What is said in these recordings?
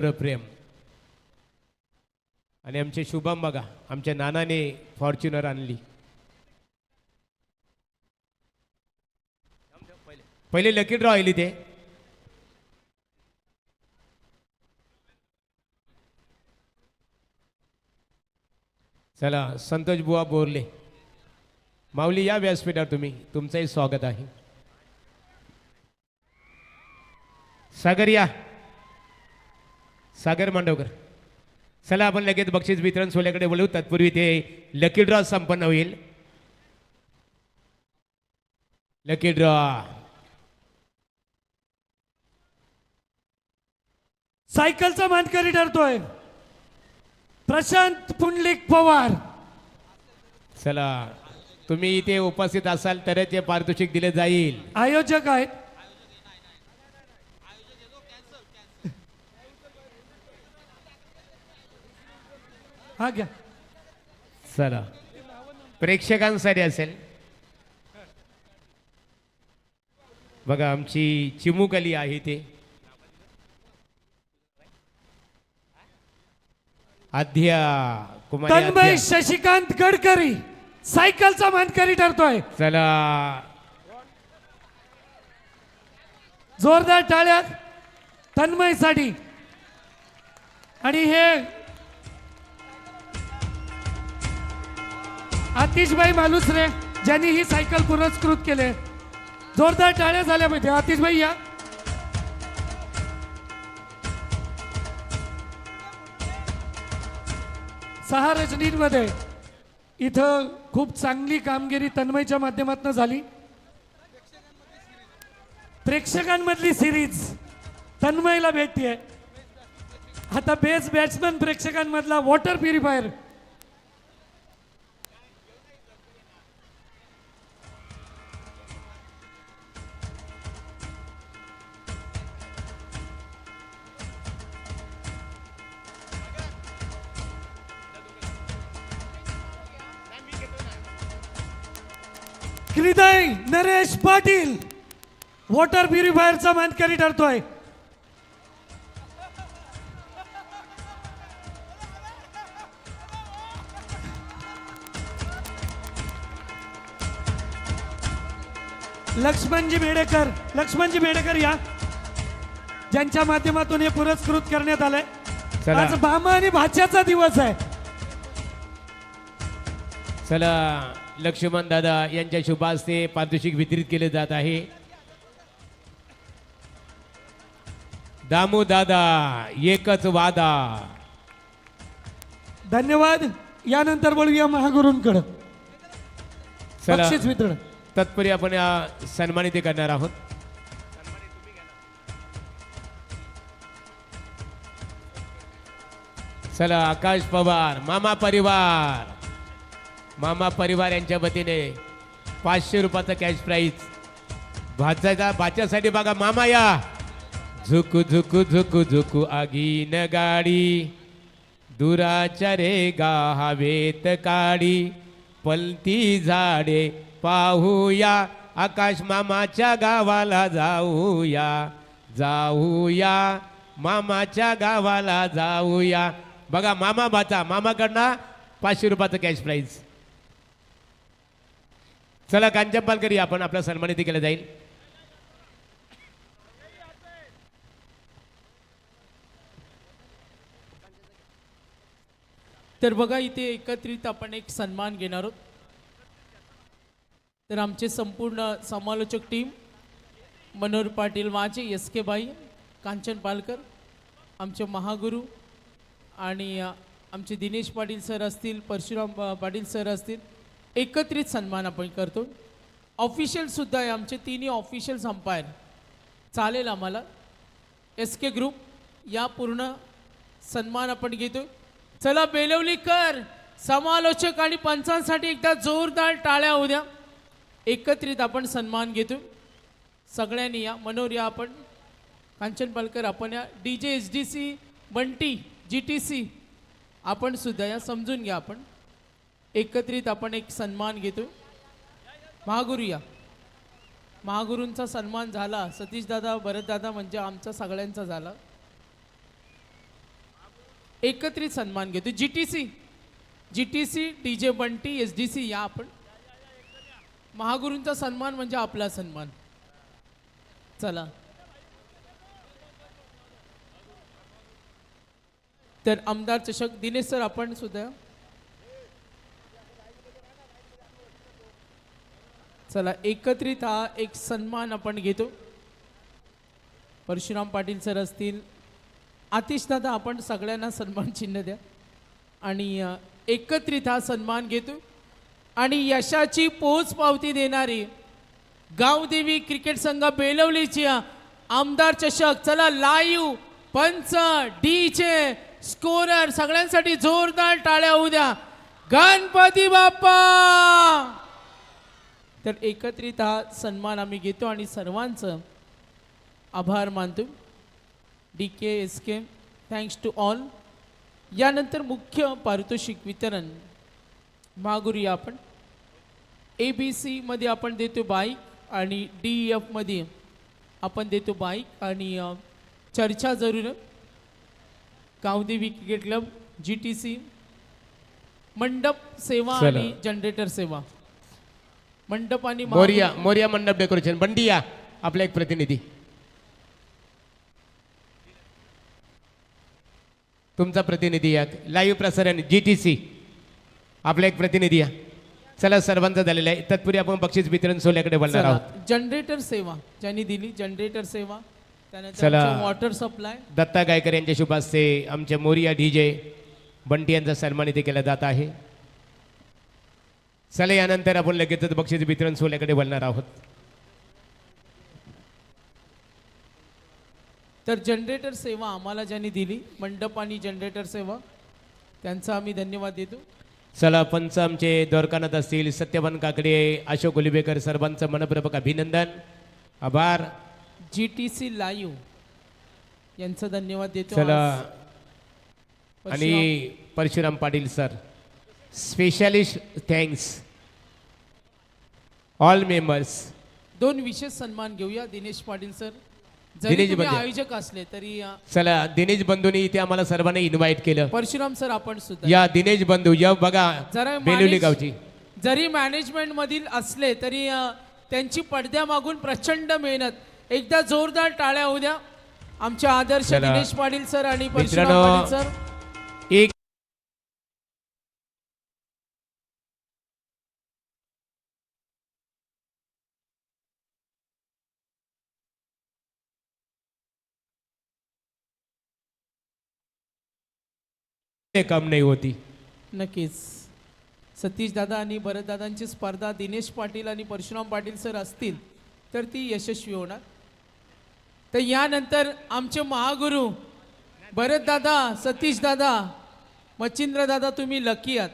प्रेम आणि आमचे शुभम बघा आमच्या नानाने फॉर्च्युनर आणली. पहिले लकी ड्रॉ आली ते. चला संतोष बुवा बोरले माऊली या व्यासपीठावर तुम्ही तुमचंही स्वागत आहे. सागर या सागर मांडवकर. चला आपण लगेच बक्षीस वितरण सोहळ्याकडे बोलू. तत्पूर्वी ते लकी ड्रॉ संपन्न होईल. लकी ड्रॉ सायकलचा मानकरी ठरतोय प्रशांत पुंडलिक पवार. चला तुम्ही इथे उपस्थित असाल तरच हे पारितोषिक दिले जाईल. आयोजक आहेत हा घ्या. चला प्रेक्षकांसाठी असेल बघा आमची चिमुकली आहे ते आद्या कुमारी तन्मय आद्या. शशिकांत गडकरी सायकलचा मानकरी ठरतोय. चला जोरदार टाळ्या तन्मय साठी. आणि हे आतिशभाई मालुसरे ज्यांनी ही सायकल पुरस्कृत केले. जोरदार टाळ्या झाल्या पाहिजे. आतिशभाई या. सहा रजनींमध्ये इथं खूप चांगली कामगिरी तन्मयच्या माध्यमातून झाली. प्रेक्षकांमधली सिरीज तन्मयला भेटते. आता बेस्ट बॅट्समन प्रेक्षकांमधला वॉटर प्युरिफायर. हृदय नरेश पाटील वॉटर प्युरिफायरचा मानकरी ठरतोय. लक्ष्मणजी मेडेकर या ज्यांच्या माध्यमातून हे पुरस्कृत करण्यात आलंय. आज मामा आणि भाच्याचा दिवस आहे. चला लक्ष्मण दादा यांच्या शुभ हस्ते पारितोषिक वितरित केले जात आहे. दामू दादा एकच वादा. धन्यवाद. यानंतर बोलूया महागुरूंकडे बक्षीस वितरण. तत्पूर्वी आपण सन्मानित करणार आहोत. चला आकाश पवार मामा परिवार यांच्या वतीने 500 रुपयाचा कॅश प्राईज. भाच्यासाठी बघा मामा या. झुकू झुकू झुकू झुकू आगीन गाडी दुराच्या रे हवेत काडी पलती झाडे पाहूया आकाश मामाच्या गावाला जाऊया मामाच्या गावाला जाऊया. बघा मामाकडनं 500 रुपयाचं कॅश प्राईज. चला कांचन पालकर या आपण आपला सन्मानित केलं जाईल. तर बघा इथे एकत्रित आपण एक सन्मान घेणार आहोत. तर आमचे संपूर्ण समालोचक टीम मनोहर पाटील माझे SK बाई कांचन पालकर आमचे महागुरू आणि आमचे दिनेश पाटील सर असतील परशुराम पाटील सर असतील एकत्रित सन्मान आपण करतो. ऑफिशियलसुद्धा आहे आमचे तिन्ही ऑफिशियल अंपायर. चालेल आम्हाला SK ग्रुप या पूर्ण सन्मान आपण घेतो. चला बेलवलीकर समालोचक आणि पंचांसाठी एकदा जोरदार टाळ्या होऊ द्या. एकत्रित आपण सन्मान घेतो. सगळ्यांनी या. मनोहर या आपण. कांचन पालकर आपण या. DJ SDC बंटी GTC आपण सुद्धा या. समजून घ्या आपण. एकत्रित आपण एक सन्मान घेतो. महागुरू या. महागुरूंचा सन्मान झाला. सतीश दादा भरत दादा म्हणजे आमचा सगळ्यांचा झाला. एकत्रित सन्मान घेतो. जीटीसी डीजे बंटी एसडीसी या आपण. महागुरूंचा सन्मान म्हणजे आपला सन्मान. चला तर आमदार चषक दिनेश सर आपण सुद्धा. चला एकत्रित हा एक सन्मान आपण घेतो. परशुराम पाटील सर असतील, आतिश दादा आपण सगळ्यांना सन्मान चिन्ह द्या आणि एकत्रित हा सन्मान घेतो. आणि यशाची पोच पावती देणारी गावदेवी क्रिकेट संघ बेलवलीची आमदार चषक. चला लाईव्ह पंच डीजे स्कोरर सगळ्यांसाठी जोरदार टाळ्या होऊ द्या. गणपती बाप्पा. तर एकत्रित हा सन्मान आम्ही घेतो आणि सर्वांचं आभार मानतो. DK SK thanks to all. यानंतर मुख्य पारितोषिक वितरण मागुरी आपण. ABC मध्ये आपण देतो बाईक आणि DEF मध्ये आपण देतो बाईक आणि चर्चा जरूर. गावदेवी क्रिकेट क्लब GTC मंडप सेवा चला. आणि जनरेटर सेवा. मंडप आणि मोरिया मंडप डेकोरेशन बंडिया आपला एक प्रतिनिधी. तुमचा प्रतिनिधी या लाईव्ह प्रसारण GTC आपला एक प्रतिनिधी या. चला सर्वांचं झालेलं आहे. तत्पूर्वी आपण बक्षीस वितरण सोहळ्याकडे बोलणार आहोत. जनरेटर सेवा ज्यांनी दिली जनरेटर सेवा. त्यानंतर चला. वॉटर सप्लाय दत्ता गायकर यांच्या शुभ हस्ते आमचे मोरिया डीजे बंटी यांचा सन्मान इथे केला जात आहे. चला यानंतर आपण लगेचच बक्षीस वितरण सोहळ्याकडे बोलणार आहोत. तर जनरेटर सेवा आम्हाला ज्यांनी दिली मंडप आणि जनरेटर सेवा त्यांचा आम्ही धन्यवाद देतो. चला पंच आमचे द्वारकानाथ असतील, सत्यवान काकडे, अशोक उलिबेकर सर्वांचं मनपूर्वक अभिनंदन आभार. GTC लाईव्ह यांचा धन्यवाद देतो. चला आज आणि Parshuram Patil sir specialist thanks all members. दोन विशेष सन्मान घेऊया. दिनेश पाटील सर दिनेश जरी तुम्ही बंधू. आयोजक असले तरी चला दिनेश बंधूंनी इथे आम्हाला सर्वांना इन्व्हाइट केलं. परशुराम सर आपण सुद्धा या दिनेश बंधू या बघा जरा बेलुली गावची. जरी मॅनेजमेंट मधील असले तरी त्यांची पडद्यामागून प्रचंड मेहनत. एकदा जोरदार टाळ्या होऊ द्या आमचे आदर्श चला. दिनेश पाटील सर आणि परशुराम मित्रांनो, पाटील सर. एक कम नाही होती. नक्कीच सतीश दादा आणि भरत दादांची स्पर्धा दिनेश पाटील आणि परशुराम पाटील सर असतील तर ती यशस्वी होणार. तर यानंतर आमचे महागुरु भरत दादा, सतीश दादा, मच्छिंद्र दादा तुम्ही लकी आहात.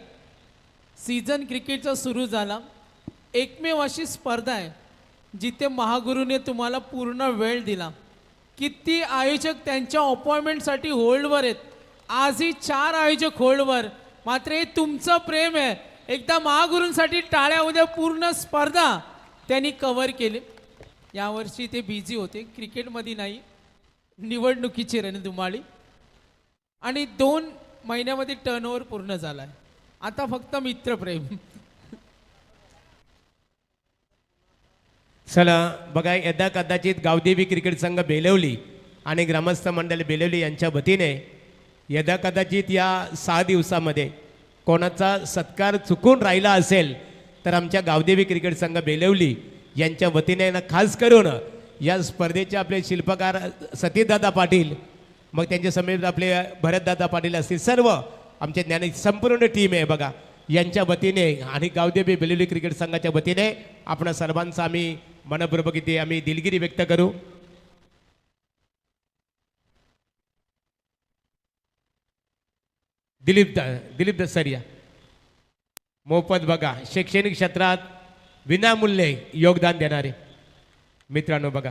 सीझन क्रिकेटचा सुरू झाला. एकमेव अशी स्पर्धा आहे जिथे महागुरूने तुम्हाला पूर्ण वेळ दिला. किती आयोजक त्यांच्या अपॉइंटमेंटसाठी होल्डवर आहेत. आजही 4 आयोजक होल्डवर. मात्र हे तुमचं प्रेम आहे. एकदा महागुरूंसाठी टाळ्या. उद्या पूर्ण स्पर्धा त्यांनी कव्हर केली. यावर्षी ते बिझी होते क्रिकेटमध्ये नाही, निवडणुकीची रणधुमाळी आणि 2 महिन्यामध्ये टर्नओव्हर पूर्ण झाला आहे. आता फक्त मित्रप्रेम. चला बघा यदा कदाचित गावदेवी क्रिकेट संघ बेलवली आणि ग्रामस्थ मंडळ बेलवली यांच्या वतीने यदा कदाचित या 6 दिवसामध्ये कोणाचा सत्कार चुकून राहिला असेल तर आमच्या गावदेवी क्रिकेट संघ बेलवली यांच्या वतीने ना खास करून या स्पर्धेचे आपले शिल्पकार सतीदादा पाटील, मग त्यांच्या समेत आपले भरतदादा पाटील असतील, सर्व आमच्या ज्ञानी संपूर्ण टीम आहे बघा यांच्या वतीने आणि गावदेवी बेलवली क्रिकेट संघाच्या वतीने आपण सर्वांचा आम्ही मनपूर्वक इथे आम्ही दिलगिरी व्यक्त करू. दिलीप दसरिया मोफत बघा शैक्षणिक क्षेत्रात विनामूल्य योगदान देणारे मित्रांनो बघा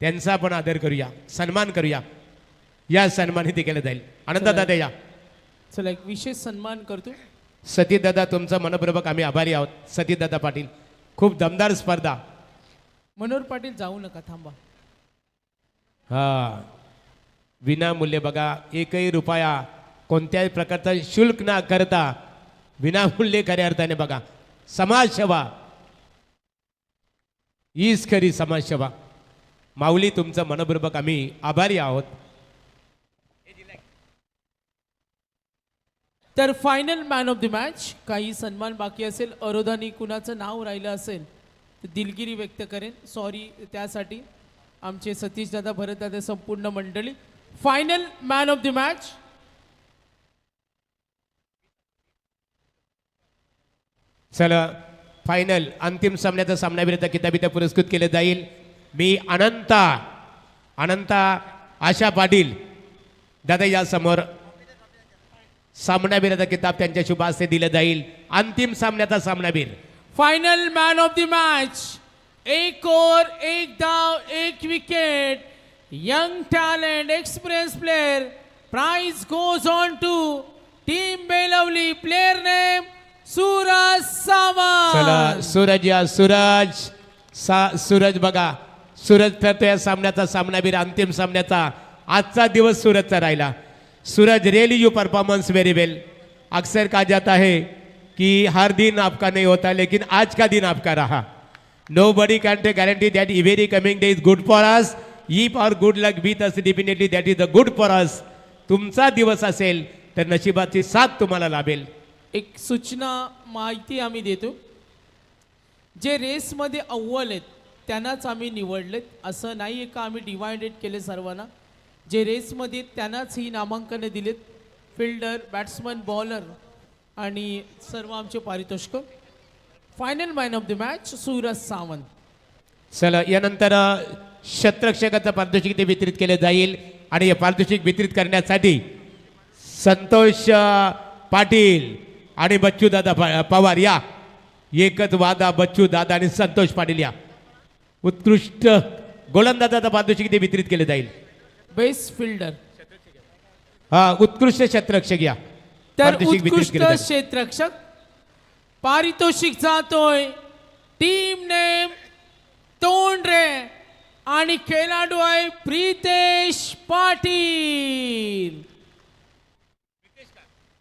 त्यांचा आपण आदर करूया, सन्मान करूया. या सन्मान इथे केलं जाईल. आनंददादा या. चला एक विशेष सन्मान करतो. सतीदादा तुमचा मनपूर्वक आम्ही आभारी आहोत. सतीदादा पाटील खूप दमदार स्पर्धा. मनोहर पाटील जाऊ नका, थांबा. हा विनामूल्य बघा 1ही रुपया कोणत्याही प्रकारचं शुल्क न करता विनामूल्य खऱ्या अर्थाने बघा समाजसेवा हीच खरी समाजसेवा. माऊली तुमचं मनपूर्वक आम्ही आभारी आहोत. तर final man of the match काही सन्मान बाकी असेल, अरोधानी कुणाचं नाव राहिलं असेल तर दिलगिरी व्यक्त करेन, सॉरी त्यासाठी. आमचे सतीश दादा, भरत दादा, संपूर्ण मंडळी. Final man of the match चला फायनल अंतिम सामन्याचा सामनावीर किताबीत पुरस्कृत केले जाईल. मी अनंता आशा पाटील दादा या समोर सामनावीराचा किताब त्यांच्या शुभ हस्ते दिलं जाईल. अंतिम सामन्याचा सामनावीर. Final man of the match, एक ओव्हर, एक धाव, एक wicket, young talent, experience player. Prize goes on to team Belavali. Player name Suraj Sawant. चला सूरज या सूरज बघा, सूरज ठरतो या सामन्याचा सामनावीर. अंतिम सामन्याचा आजचा दिवस सूरजचा राहिला. Suraj really you performance very well. अक्सर कहा जाता है कि हर दिन आपका नहीं होता, लेकिन आज का दिन आपका रहा. Nobody can take guarantee that every coming day is good for us. If our good luck with us, definitely that is the good for us. तुमचा दिवस असेल तर नशिबाची साथ तुम्हाला लाभेल. एक सूचना माहिती आम्ही देतो, जे रेसमध्ये अव्वल आहेत त्यांनाच आम्ही निवडलेत. असं नाही आहे का आम्ही डिवायडेड केले सर्वांना. जे रेसमध्ये त्यांनाच ही नामांकने दिलेत. फिल्डर, बॅट्समन, बॉलर आणि सर्व आमचे पारितोषिक. Final man of the match Suraj Sawant. चला यानंतर शतरक्षकाचं पारितोषिक ते वितरित केले जाईल. आणि हे पारितोषिक वितरित करण्यासाठी संतोष पाटील आणि बच्चू दादा पवार या एकच वादा. बच्चू दादा आणि संतोष पाटील या उत्कृष्ट गोलंदाजाचं पारितोषिक ते वितरित केले जाईल. बेस्ट फिल्डर, उत्कृष्ट क्षेत्ररक्षक या तर पारितोषिक वितरित उत्कृष्ट केले जाईल. क्षेत्ररक्षक पारितोषिक जातोय टीम नेम तोंडरे आणि खेळाडू आहे प्रितेश पाटील.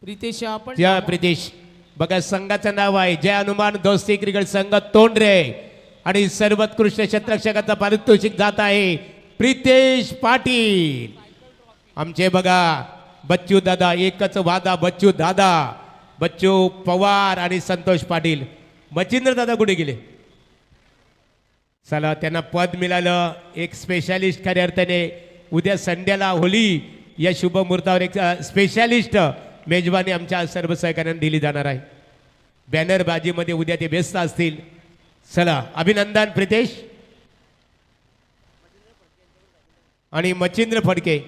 प्रितेश आपण या प्रितेश बघा संघाचं नाव आहे जय हनुमान दोस्ती क्रिकेट संघ तोंडरे आणि सर्वोत्कृष्ट क्षेत्ररक्षकाचा पारितोषिक जात आहे प्रितेश पाटील. आमचे बघा बच्चू दादा, एकच वादा. बच्चू दादा, बच्चू पवार आणि संतोष पाटील. मच्छिंद्र दादा कुठे गेले? चला त्यांना पद मिळालं. एक स्पेशालिस्ट खऱ्या अर्थाने उद्या संडेला होली या शुभ मुहूर्तावर एक स्पेशालिस्ट मेजबानी आमच्या सर्व सहकार्यांना दिली जाणार आहे. बॅनरबाजीमध्ये उद्या ते व्यस्त असतील. चला अभिनंदन प्रितेश आणि मच्छिंद्र फडके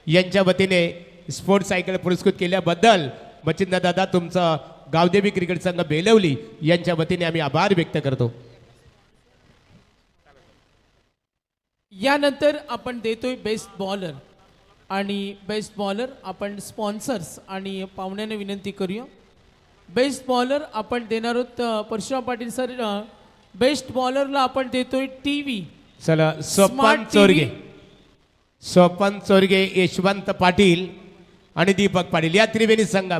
यांच्या वतीने स्पोर्ट्स सायकल पुरस्कृत केल्याबद्दल मच्छिंद्र दादा तुमचं गावदेवी क्रिकेट संघ बेलवली यांच्या वतीने आम्ही आभार व्यक्त करतो. यानंतर आपण देतोय बेस्ट बॉलर आणि बेस्ट बॉलर आपण स्पॉन्सर्स आणि पाहुण्याने विनंती करूया. बेस्ट बॉलर आपण देणार आहोत परशुराम पाटील सर. बेस्ट बॉलरला आपण देतोय टीव्ही. चला सोपन चोरगे, यशवंत पाटील आणि दीपक पाटील या त्रिवेणी संघ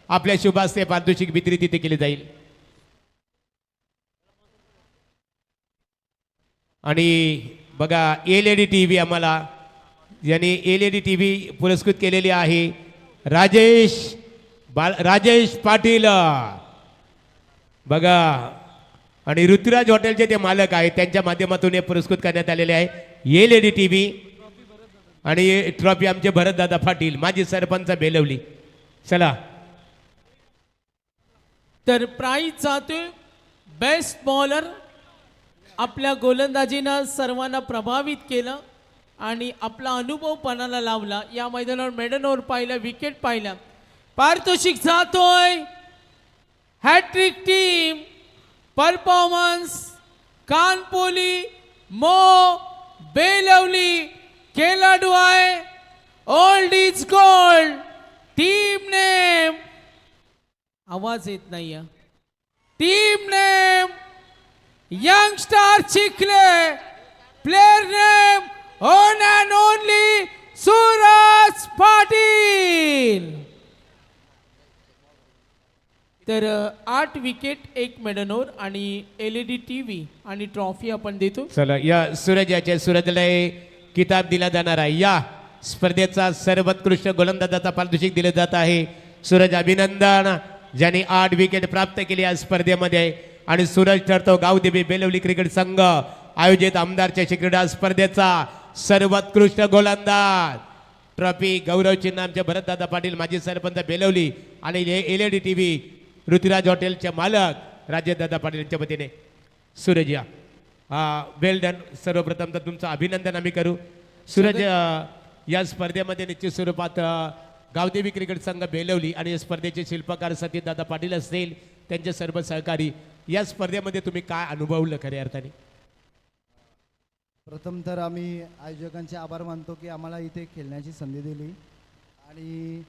आपल्या शुभास्ते पारितोषिक वितरित इथे केले जाईल. आणि बघा LED TV आम्हाला यांनी LED TV पुरस्कृत केलेली आहे राजेश पाटील बघा. आणि ऋतुराज हॉटेलचे ते मालक आहेत, त्यांच्या माध्यमातून हे पुरस्कृत करण्यात आलेले आहे LED TV. आणि ट्रॉफी आमचे भरतदादा पाटील माजी सरपंच बेलवली. चला तर प्राइज जातोय बेस्ट बॉलर. आपल्या गोलंदाजीनं सर्वांना प्रभावित केलं आणि आपला अनुभव पणाला लावला. या मैदानावर मेडन ओव्हर पाहिला, विकेट पाहिला. पारितोषिक जातोय हॅट्रिक टीम परफॉर्मन्स कानपोली मो बेलवली. खेळाडू आहे old is gold. Team name आवाज येत नाही. Team name young star Chikhale. Player name on and only Suraj Patil. तर 8 विकेट 1 मेडनोर आणि LED TV आणि ट्रॉफी आपण देतो. चला या सूरजाच्या सूरजला किताब दिला जाणार आहे. या स्पर्धेचा सर्वोत्कृष्ट गोलंदाजाचा पारितोषिक दिले जात आहे. सूरज अभिनंदन, ज्यांनी 8 विकेट प्राप्त केली या स्पर्धेमध्ये. आणि सूरज ठरतो गावदेवी बेलवली क्रिकेट संघ आयोजित आमदारच्या क्रीडा स्पर्धेचा सर्वोत्कृष्ट गोलंदाज. ट्रॉफी गौरव चिन्ह आमचे भरतदादा पाटील माजी सरपंच बेलवली आणि LED TV ऋतुराज हॉटेलचे मालक राजेशदादा पाटील यांच्या वतीने सूरज या वेल डन. सर्वप्रथम तर तुमचं अभिनंदन आम्ही करू. सूरज या स्पर्धेमध्ये निश्चित स्वरूपात गावदेवी क्रिकेट संघ बेलवली आणि या स्पर्धेचे शिल्पकार सतीशदादा पाटील असतील, त्यांचे सर्व सहकारी. या स्पर्धेमध्ये तुम्ही काय अनुभवलं खऱ्या अर्थाने? प्रथम तर आम्ही आयोजकांचे आभार मानतो की आम्हाला इथे खेळण्याची संधी दिली आणि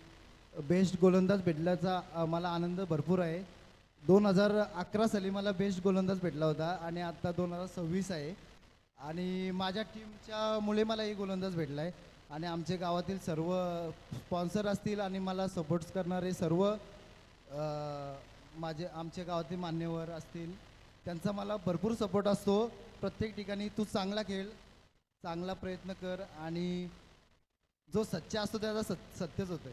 बेस्ट गोलंदाज भेटल्याचा मला आनंद भरपूर आहे. 2011 साली मला बेस्ट गोलंदाज भेटला होता आणि आत्ता 2026 आहे आणि माझ्या टीमच्यामुळे मला ही गोलंदाज भेटला आहे. आणि आमचे गावातील सर्व स्पॉन्सर असतील आणि मला सपोर्ट्स करणारे सर्व आमच्या गावातील मान्यवर असतील, त्यांचा मला भरपूर सपोर्ट असतो. प्रत्येक ठिकाणी तू चांगला खेळ, चांगला प्रयत्न कर आणि जो सच्चा असतो त्याचा सत्यच होतं.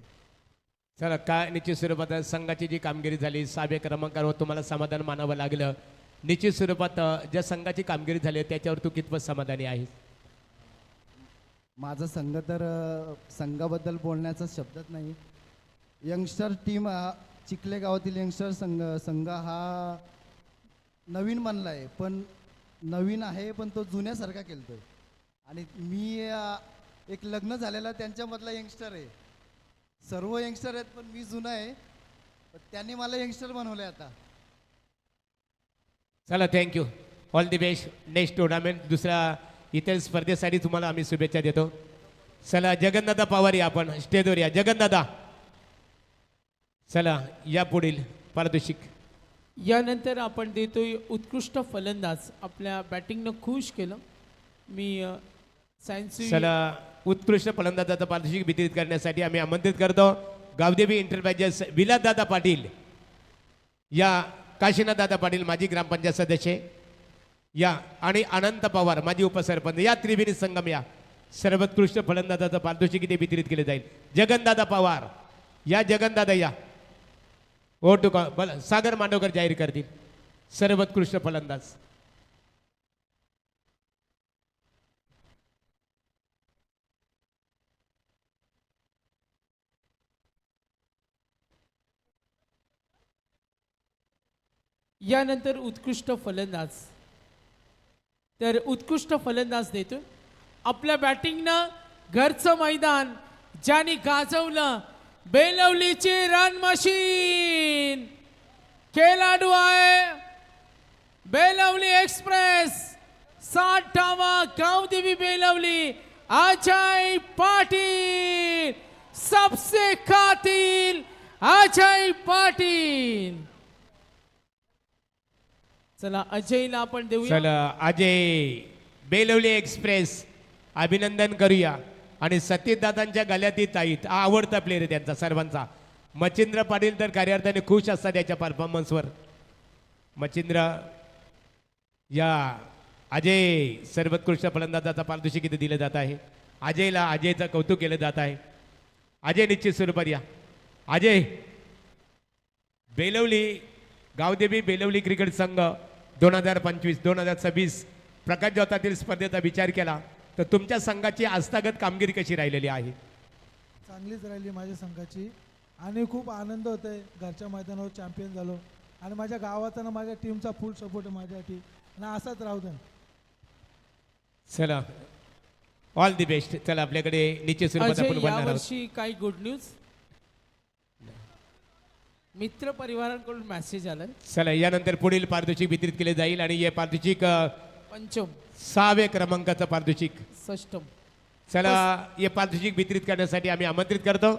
चला काय निश्चित स्वरूपात संघाची जी कामगिरी झाली 6व्या क्रमांकावर तुम्हाला समाधान मानावं लागलं. निश्चित स्वरूपात ज्या संघाची कामगिरी झाली त्याच्यावर तू कितपत समाधानी आहेस? माझा संघ तर संघाबद्दल बोलण्याचा शब्दच नाही. यंगस्टर टीम चिखले गावातील यंगस्टर संघ हा नवीन बनला आहे, पण नवीन आहे पण तो जुन्यासारखा खेळतोय. आणि मी एक लग्न झालेला त्यांच्यामधला यंगस्टर आहे. सर्व यंगस्टर आहेत पण मी जुना आहे, पण त्यांनी मला यंगस्टर बनवलं आता. चला thank you, all the best. Next tournament दुसऱ्या इतर स्पर्धेसाठी तुम्हाला आम्ही शुभेच्छा देतो. चला जगन्नाथा पवार या, आपण स्टेजवर या. जगन्नाथा चला या पुढील पारितोषिक. यानंतर आपण देतोय उत्कृष्ट फलंदाज. आपल्या बॅटिंगनं खुश केलं. मी सायन्सी चला उत्कृष्ट फलंदाजाचं पारितोषिक वितरित करण्यासाठी आम्ही आमंत्रित करतो गावदेवी एंटरप्राइजेस विलासदादा पाटील, या काशीनाथदादा पाटील माजी ग्रामपंचायत सदस्य या, आणि अनंत पवार माजी उपसरपंच, या त्रिवेणी संगम या सर्वोत्कृष्ट फलंदाजाचं पारितोषिक इथे वितरित केले जाईल. जगनदादा पवार या, जगनदादा या. ओ टू सागर मांडवकर जाहीर करतील सर्वोत्कृष्ट फलंदाज. यानंतर उत्कृष्ट फलंदाज. तर उत्कृष्ट फलंदाज देतो आपल्या बॅटिंगनं घरचं मैदान ज्यांनी गाजवलं, बेलवलीची रन मशीन. खेळाडू आहे बेलवली एक्सप्रेस, 60 डावा गावदेवी बेलवली, अजय पाटील. सबसे कातिल अजय पाटील. चला अजयला आपण देऊया. चला अजय बेलवली एक्सप्रेस अभिनंदन करूया. आणि सतीशदादांच्या गळ्यातील ताईत आवडता प्लेअर आहे त्यांचा सर्वांचा. मच्छिंद्र पाटील तर कार्य अर्थाने खुश असतात याच्या परफॉर्मन्सवर. मच्छिंद्र या अजय सर्वोत्कृष्ट फलंदाजाचा पारितोषिक इथे दिलं जात आहे. अजयला अजयचं कौतुक केलं जात आहे. अजय निश्चित स्वरूपात या. अजय बेलवली गावदेवी बेलवली क्रिकेट संघ 2025-2026 प्रकाश ज्योतातील स्पर्धेचा विचार केला तर तुमच्या संघाची आस्थागत कामगिरी कशी राहिलेली आहे? चांगलीच राहिली माझ्या संघाची आणि खूप आनंद होत आहे. घरच्या मैदानावर चॅम्पियन झालो आणि माझ्या गावाचा ना माझ्या टीमचा फुल सपोर्ट आहे माझ्यासाठी आणि असाच राहू द्या. चला ऑल दी बेस्ट. चला आपल्याकडे निश्चित स्वरूपात आपण अजय बोलणार आहोत. यावर्षी काही गुड न्यूज. मित्र परिवारांकडून मेसेज आलाय. चला यानंतर पुढील पारितोषिक वितरित केले जाईल आणि हे पारितोषिक पंचम 6व्या क्रमांकाचं पारितोषिक. षष्टम. चला हे पारितोषिक वितरित करण्यासाठी आम्ही आमंत्रित करतो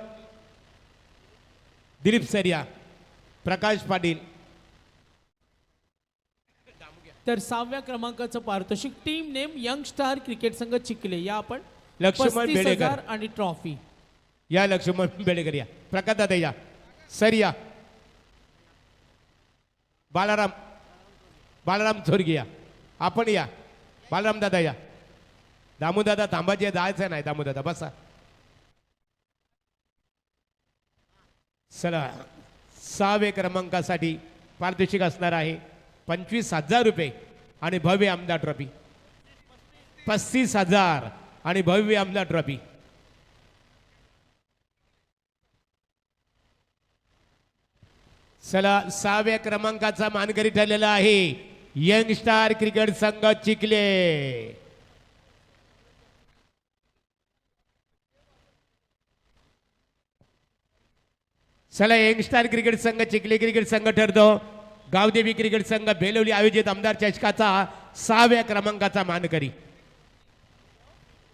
दिलीप सरिया, प्रकाश पाटील. तर 6व्या क्रमांकाचं पारितोषिक team name young star cricket संघ चिखले या आपण लक्ष्मण 35,000 बेडेकर आणि ट्रॉफी. या. लक्ष्मण बेडेकर या. प्रकाश दादा या. सरिया बालाराम बालाराम चोरगी या, आपण या, बालाराम दादा या. दामोदादा थांबाचे जायचं नाही, दामोदादा बसा. चला 6व्या क्रमांकासाठी पारितोषिक असणार आहे 25,000 रुपये आणि भव्य आमदार ट्रॉफी. 35,000 आणि भव्य आमदार ट्रॉफी. चला 6व्या क्रमांकाचा मानकरी ठरलेला आहे यंग स्टार क्रिकेट संघ चिखले. चला यंग स्टार क्रिकेट संघ चिखले क्रिकेट संघ ठरतो गावदेवी क्रिकेट संघ बेलवली आयोजित आमदार चषकाचा 6व्या क्रमांकाचा मानकरी.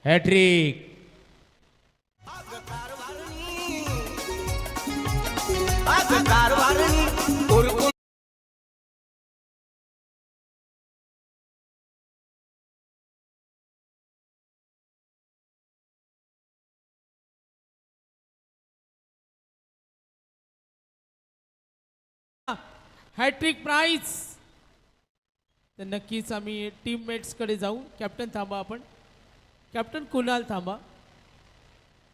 Hattrick hattrick prize. तर नक्कीच आम्ही टीममेट्सकडे जाऊ. कॅप्टन थांबा, आपण कॅप्टन कुणाल थांबा,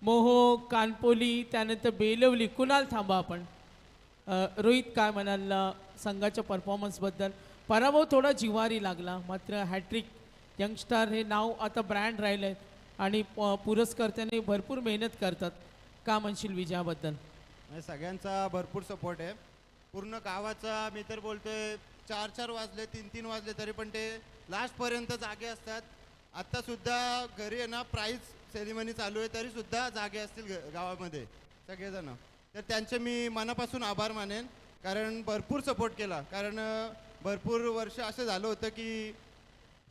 मोहो कानपोली, त्यानंतर बेलवली. कुणाल थांबा आपण. रोहित काय म्हणाल संघाच्या परफॉर्मन्सबद्दल? पराभव थोडा जिवारी लागला, मात्र हॅट्रिक यंगस्टार हे नाव आता ब्रँड राहिलं आहे आणि पुरस्कर्त्याने भरपूर मेहनत करतात. का म्हणशील विजयाबद्दल? सगळ्यांचा भरपूर सपोर्ट आहे, पूर्ण गावाचा. मी तर बोलतोय 4-4 वाजले 3-3 वाजले तरी पण ते लास्टपर्यंत जागे असतात. आत्तासुद्धा घरी आहे ना प्राईज सेरेमनी चालू आहे तरी सुद्धा जागे असतील गावामध्ये सगळेजण. तर त्यांचे मी मनापासून आभार मानेन, कारण भरपूर सपोर्ट केला. कारण भरपूर वर्ष असं झालं होतं की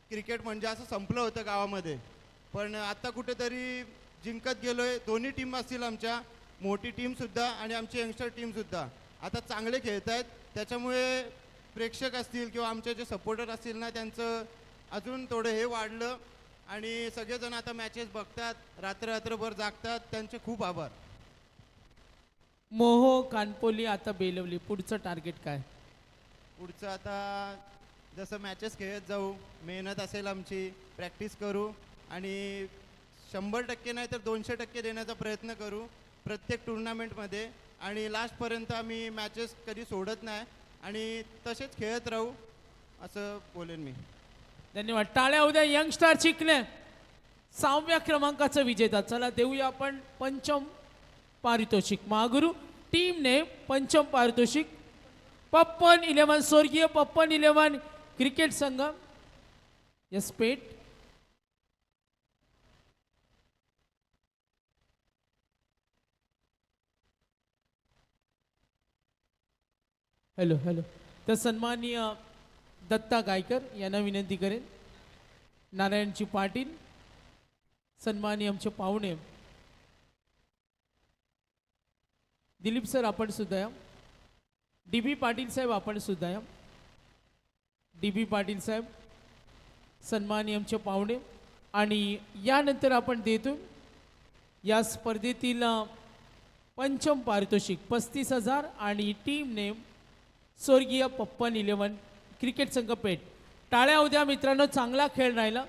क्रिकेट म्हणजे असं संपलं होतं गावामध्ये, पण आता कुठेतरी जिंकत गेलो आहे. दोन्ही टीम असतील, आमच्या मोठी टीमसुद्धा आणि आमची यंगस्टर टीमसुद्धा आता चांगले खेळत आहेत. त्याच्यामुळे प्रेक्षक असतील किंवा आमचे जे सपोर्टर असतील ना, त्यांचं अजून थोडं हे वाढलं आणि सगळेजण आता मॅचेस बघतात, रात्रभर जागतात. त्यांचे खूप आभार. मोहो कानपोली आता बेलवली, पुढचं टार्गेट काय? पुढचं आता जसं मॅचेस खेळत जाऊ, मेहनत असेल आमची, प्रॅक्टिस करू आणि 100% नाही तर 200% देण्याचा प्रयत्न करू प्रत्येक टुर्नामेंटमध्ये. आणि लास्टपर्यंत आम्ही मॅचेस कधी सोडत नाही आणि तसेच खेळत राहू असं बोलेन मी. धन्यवाद. टाळ्या उद्या यंगस्टार चिखले 6व्या क्रमांकाचा विजेता. चला देऊया आपण पंचम पारितोषिक. महागुरु टीमने पंचम पारितोषिक पप्पन 11 स्वर्गीय पप्पन 11 क्रिकेट संघ यस पेट. Hello hello. तर सन्माननीय दत्ता गायकर यांना विनंती करेन, नारायणजी पाटील, सन्माननीय आमचे पाहुणे दिलीप सर आपण सुद्धा या, डी बी पाटील साहेब आपण सुद्धा या, डी बी पाटील साहेब, सन्माननीय आमचे पाहुणे. आणि यानंतर आपण देतो या स्पर्धेतील पंचम पारितोषिक 35,000 आणि टीम नेम स्वर्गीय पप्पन 11 क्रिकेट संघ पेठ. टाळ्या उद्या मित्रांनो, चांगला खेळ राहिला.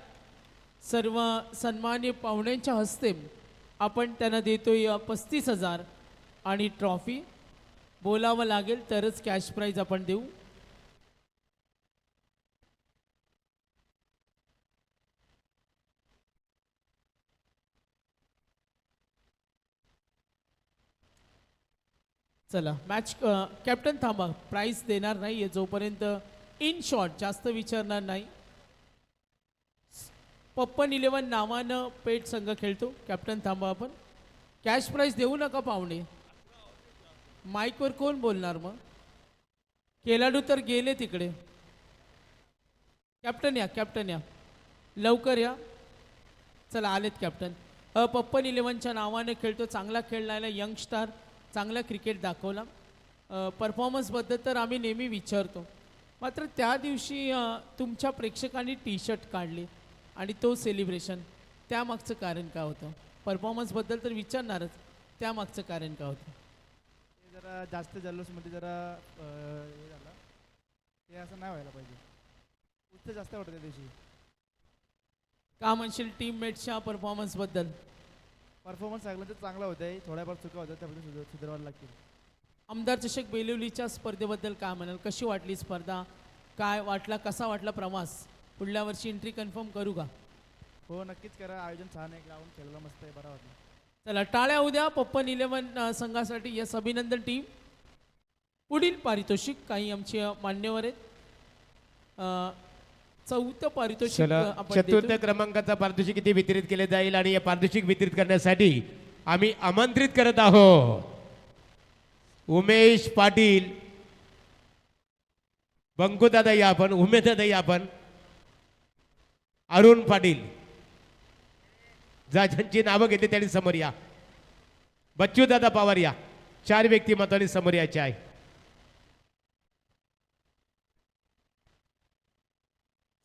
सर्व सन्मान्य पाहुण्यांच्या हस्ते आपण त्यांना देतोय 35,000 आणि ट्रॉफी. बोलावं लागेल तरच कॅश प्राईज आपण देऊ. चला मॅच कॅप्टन थांबा, प्राईज देणार नाही आहे जोपर्यंत इन शॉर्ट जास्त विचारणार नाही. पप्पन 11 नावानं पेठ संघ खेळतो. कॅप्टन थांबा, आपण कॅश प्राईज देऊ नका पाहुणे. माईकवर कोण बोलणार मग? खेळाडू तर गेले तिकडे. कॅप्टन या, कॅप्टन या, लवकर या. चला आलेत कॅप्टन. पप्पन 11च्या नावाने खेळतो. चांगला खेळ राहिला, यंगस्टार चांगला क्रिकेट दाखवला. परफॉर्मन्सबद्दल तर आम्ही नेहमी विचारतो, मात्र त्या दिवशी तुमच्या प्रेक्षकांनी टी शर्ट काढले आणि तो सेलिब्रेशन, त्यामागचं कारण काय होतं? परफॉर्मन्सबद्दल तर विचारणारच, त्यामागचं कारण काय होतं? जरा जास्त जल्लोषमध्ये जरा हे झाला, हे असं नाही व्हायला पाहिजे. उत्साह जास्त वाटतं त्या दिवशी. का म्हणशील टीममेट्सच्या परफॉर्मन्सबद्दल? परफॉर्मन्स सगळ्यांचा चांगला होत आहे, थोड्याफार चुका होत्या त्याबद्दल सुधारायला लागतील. आमदार चषक बेलिवलीच्या स्पर्धेबद्दल काय म्हणाल? कशी वाटली स्पर्धा? काय वाटला, कसा वाटला प्रवास? पुढल्या वर्षी एंट्री कन्फर्म करू का? हो नक्कीच करा, आयोजन छान आहे, ग्राउंड खेळायला मस्त आहे, बरा वाटलं. चला टाळ्या उद्या पप्पन 11 संघासाठी. यस, अभिनंदन टीम. पुढील पारितोषिक काही आमचे मान्यवर आहेत. चौथं पारितोषिक चला आपण चतुर्थ देतो. क्रमांकाचा पारितोषिक किती वितरित केले जाईल आणि या पारितोषिक वितरित करण्यासाठी आम्ही आमंत्रित करत आहोत उमेश पाटील, बंकुदादा या आपण, उमेशदादा या आपण, अरुण पाटील, ज्यांची नावं घेतली त्यांनी समोर या. बच्चूदादा पवार या. 4 व्यक्तिमत्वांनी समोर यायचे आहे.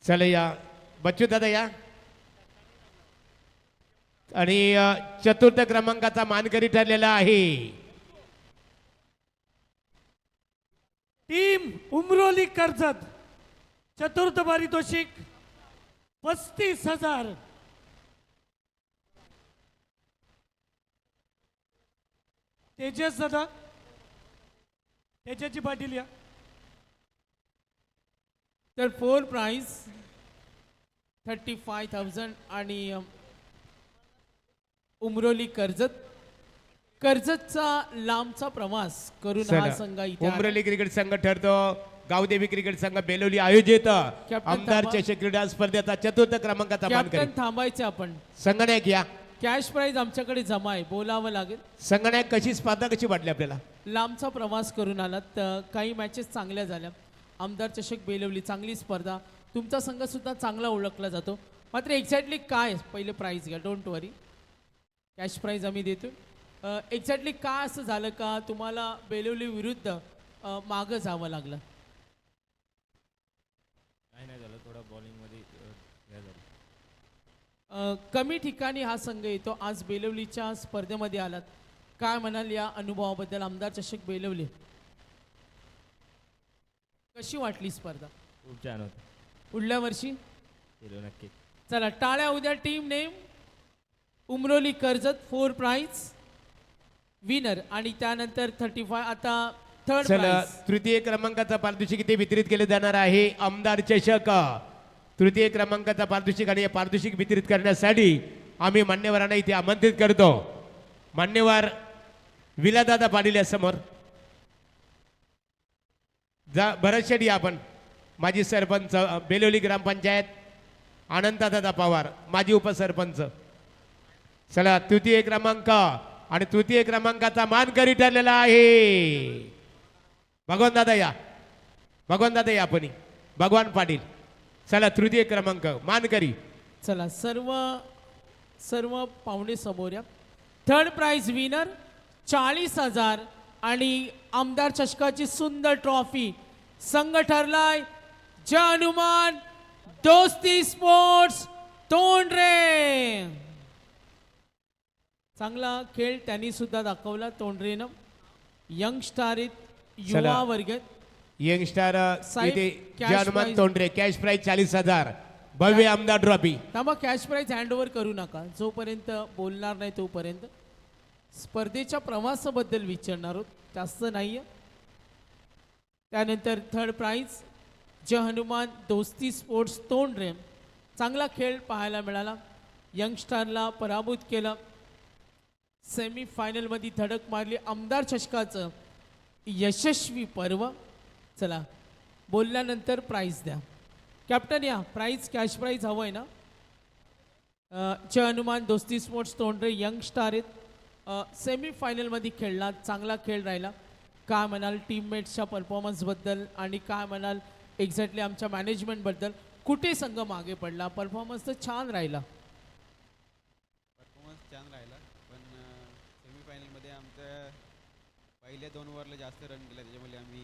चला या बच्चूदादा या. आणि चतुर्थ क्रमांकाचा मानकरी ठरलेला आहे टीम उमरोली कर्जत. चतुर्थ पारितोषिक 35,000. तेजस दादा, तेजसजी पाटील या. तर 4 प्राइज 35,000 आणि उमरोली कर्जतचा लांबचा प्रवास करून हा चला, संघ इथे आला. उमरली क्रिकेट संघ ठरतो गावदेवी क्रिकेट संघ बेलोली आयोजित आमदार थांबा. चषक क्रीडा स्पर्धेचा चतुर्थ क्रमांकाचा मानकरी. कॅप्टन थांबायचे आपण. संगणक या. कॅश प्राइज आमच्याकडे जमा आहे, बोलावं लागेल. संगणक कशी स्पर्धा कशी वाटली आपल्याला? लांबचा प्रवास करून आलात. काही मॅचेस चांगल्या झाल्या. आमदार चषक बेलवली चांगली स्पर्धा. तुमचा संघ सुद्धा चांगला ओळखला जातो. मात्र एक्झॅक्टली काय पहिले प्राइज घ्या, डोंट वरी, कॅश प्राइज आम्ही देतो. एक्झॅक्टली काय असं झालं का तुम्हाला बेलवली विरुद्ध मागं जावं लागलं? नाही झालं, थोडा बॉलिंगमध्ये हे झालं. कमी ठिकाणी हा संघ येतो. आज बेलवलीच्या स्पर्धेमध्ये आलात, काय म्हणाल या अनुभवाबद्दल? आमदार चषक बेलवली कशी वाटली स्पर्धा? खूप छान होतं. पुढल्या वर्षी केलो नक्की. चला टाळ्या उद्या. Team name Umroli Karjat 4 prize winner आणि त्यानंतर 35. आता थर्ड चला प्राइज. तृतीय क्रमांकाचा पारितोषिक इथे वितरित केले जाणार आहे आमदार चषक. तृतीय क्रमांकाचा पारितोषिक आणि या पारितोषिक वितरित करण्यासाठी आम्ही मान्यवरांना इथे आमंत्रित करतो. मान्यवर विलादादा पाटील या समोर जा. भरत शेट्टी आपण, माजी सरपंच बेलोली ग्रामपंचायत. अनंतदादा पवार, माजी उपसरपंच. चला तृतीय क्रमांक आणि तृतीय क्रमांकाचा मानकरी ठरलेला आहे भगवान दादा या. भगवान दादा या आपण, भगवान पाटील. चला तृतीय क्रमांक मानकरी. चला सर्व पाहुणे समोर या. थर्ड प्राइज विनर 40,000 आणि आमदार चषकाची सुंदर ट्रॉफी. संघ ठरलाय जय हनुमान दोस्ती स्पोर्ट्स तोंडरे. चांगला खेळ त्यांनी सुद्धा दाखवला तोंडरेनं. यंग स्टार युवा चला. वर्ग. यंगस्टार साहेब, इथे cash Hanuman prize. Tondare. Cash prize 40,000. भव्य आमदार ट्रॉफी. थांबा, कॅश प्राइज हँडओव्हर करू नका. जोपर्यंत बोलणार नाही तोपर्यंत स्पर्धेच्या प्रवासाबद्दल विचारणार आहोत, जास्त नाही आहे. त्यानंतर थर्ड प्राइज जय हनुमान दोस्ती स्पोर्ट्स तोंडरे. चांगला खेळ पाहायला मिळाला. यंगस्टारला पराभूत केलं. सेमीफायनलमध्ये धडक मारली. आमदार चषकाचं यशस्वी पर्व. चला बोलल्यानंतर प्राइज द्या. कॅप्टन या. प्राइज कॅश प्राइज हवं आहे ना? जय हनुमान दोस्ती स्पोर्ट्स तोंडरे यंग स्टार आहेत. सेमीफायनलमध्ये खेळला, चांगला खेळ राहिला. काय म्हणाल टीममेट्सच्या परफॉर्मन्सबद्दल आणि काय म्हणाल एक्झॅक्टली आमच्या मॅनेजमेंटबद्दल? कुठे संघ मागे पडला? परफॉर्मन्स तर छान राहिला. परफॉर्मन्स छान राहिला, पण सेमीफायनलमध्ये आमच्या पहिल्या 2 ओव्हरला जास्त रन केला, त्याच्यामुळे आम्ही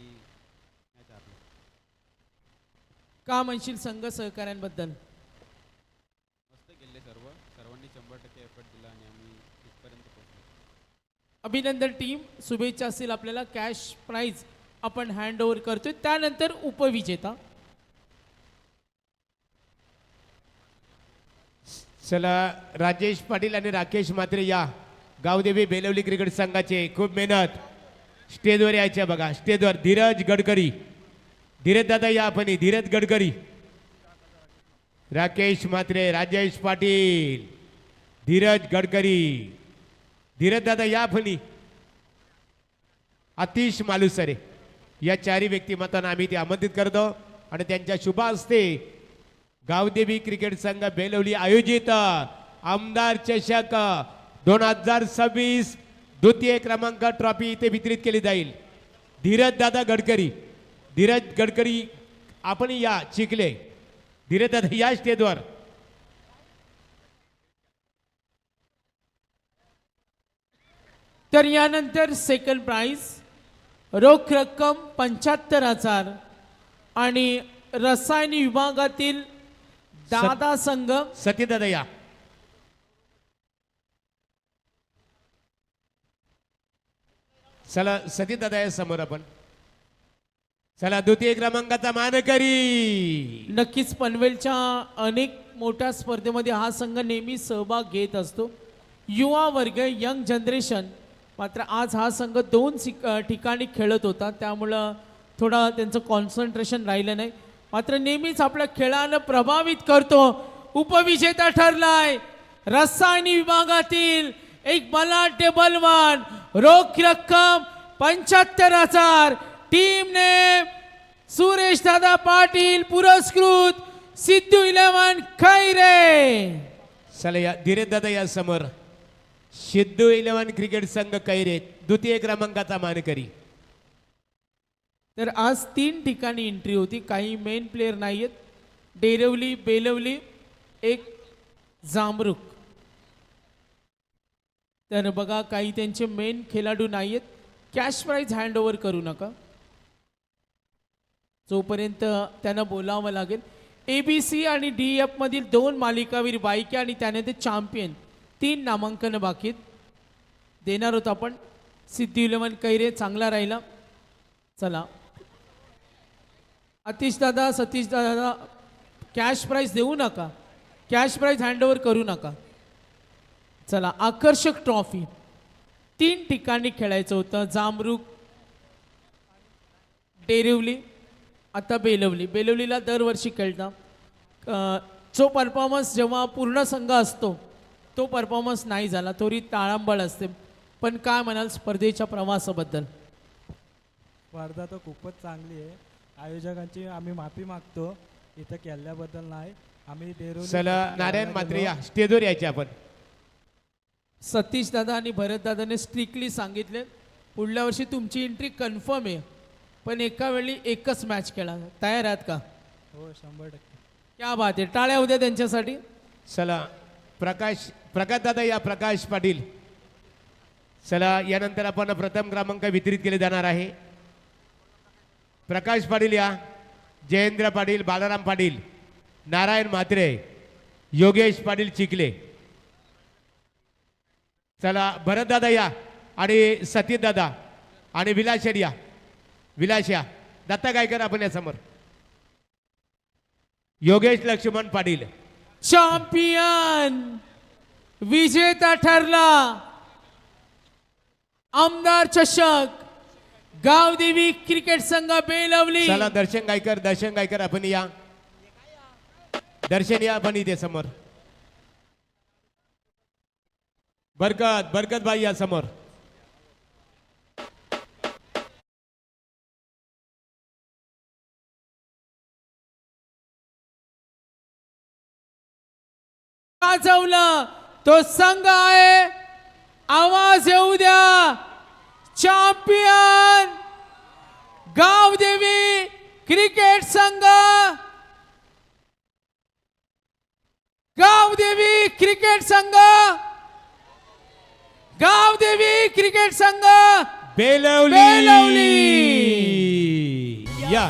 मॅच हारलो. का म्हणशील संघ सहकाऱ्यांबद्दल? मस्त केले सर्वांनी 100% एफर्ट दिला आणि आम्ही इथपर्यंत पोहोचलो. अभिनंदन टीम. शुभेच्छा असतील आपल्याला. कॅश प्राइज आपण हँड ओव्हर करतोय. त्यानंतर उपविजेता. चला राजेश पाटील आणि राकेश म्हात्रे या गावदेवी बेलवली क्रिकेट संघाचे खूप मेहनत. स्टेजवर यायचे बघा, स्टेजवर धीरज गडकरी, धीरज दादा या आपण, धीरज गडकरी, राकेश म्हात्रे, राजेश पाटील, धीरज गडकरी, धीरज दादा या फणी, आतिश मालुसरे या चारही व्यक्तिमत्वांना आम्ही ते आमंत्रित करतो आणि त्यांच्या शुभ हस्ते गावदेवी क्रिकेट संघ बेलवली आयोजित आमदार चषक 2026 द्वितीय क्रमांक ट्रॉफी इथे वितरित केली जाईल. धीरज दादा गडकरी, धीरज गडकरी आपण या चिखले, धीरज दादा या स्टेजवर. तर यानंतर सेकंड प्राइज रोख रक्कम 75,000 आणि रसायन विभागातील दादा संघ सतीदादा या. चला सतीदादा या समोर आपण. चला द्वितीय क्रमांकाचा मानकरी. नक्कीच पनवेलच्या अनेक मोठ्या स्पर्धेमध्ये हा संघ नेहमी सहभाग घेत असतो. युवा वर्ग, यंग जनरेशन. मात्र आज हा संघ 2 ठिकाणी खेळत होता, त्यामुळं थोडा त्यांचं कॉन्सन्ट्रेशन राहिलं नाही. मात्र नेहमीच आपल्या खेळानं प्रभावित करतो. उपविजेता ठरलाय रसायनी विभागातील एक बलाढ्य बलवान. रोख रक्कम 75,000. टीम नेम सुरेश दादा पाटील, पुरस्कृत सिद्धू 11 खैरे. चला या धीरज दादा या समोर. सिद्धू 11 क्रिकेट संघ कैरे द्वितीय क्रमांकाचा मानकरी. तर आज 3 ठिकाणी एंट्री होती. काही मेन प्लेयर नाही आहेत. डेरवली, बेलवली, एक जामरुक. तर बघा काही त्यांचे मेन खेळाडू नाही आहेत. कॅश प्राईज हँड ओव्हर करू नका जोपर्यंत त्यांना बोलावं लागेल. ABC आणि DF मधील 2 मालिकावीर बायके आणि त्यानंतर चॅम्पियन 3 नामांकन बाकी आहेत. देणार होतो आपण. सिद्धू 11 कैरे चांगला राहिला. चला आतिश दादा, सतीश दादा कॅश प्राईज देऊ नका, कॅश प्राईज हँडओव्हर करू नका. चला आकर्षक ट्रॉफी 3 ठिकाणी खेळायचं होतं. जामरुक, डेरिवली, आता बेलवली. बेलवलीला दरवर्षी खेळता. जो परफॉर्मन्स जेव्हा पूर्ण संघ असतो तो परफॉर्मन्स नाही झाला, थोडी ताळंबळ असते. पण काय म्हणाल स्पर्धेच्या प्रवासाबद्दल? स्पर्धा तर खूपच चांगली आहे. आयोजकांची आम्ही माफी मागतो इथं केल्याबद्दल. नाही आम्ही डेरोली. चला नारायण म्हात्रे या स्टेजवर यायचे आपण. सतीश दादा आणि भरत दादाने स्ट्रिक्टली सांगितले पुढल्या वर्षी तुमची एंट्री कन्फर्म आहे, पण एका वेळी एकच मॅच खेळा. तयार आहात का? हो 100%. क्या बात आहे. टाळ्या उद्या त्यांच्यासाठी. चला प्रकाश दादा या, प्रकाश पाटील. चला यानंतर आपण प्रथम क्रमांक वितरित केले जाणार आहे. प्रकाश पाटील या, जयेंद्र पाटील, बालाराम पाटील, नारायण म्हात्रे, योगेश पाटील चिखले. चला भरत दादा या आणि सतीश दादा आणि विलास या. विलास या, दत्ता गायकर आपण या समोर. योगेश लक्ष्मण पाटील. चॅम्पियन विजेता ठरला आमदार चषक गावदेवी क्रिकेट संघ बेलवली. चला दर्शन गायकर आपण या. दर्शन या आपण इथे समोर. बरकत भाई या समोर. गाजवलं तो संघ आहे. आवाज येऊ द्या. चॅम्पियन गावदेवी क्रिकेट संघ. गावदेवी क्रिकेट संघ. गावदेवी क्रिकेट संघ बेलवली या.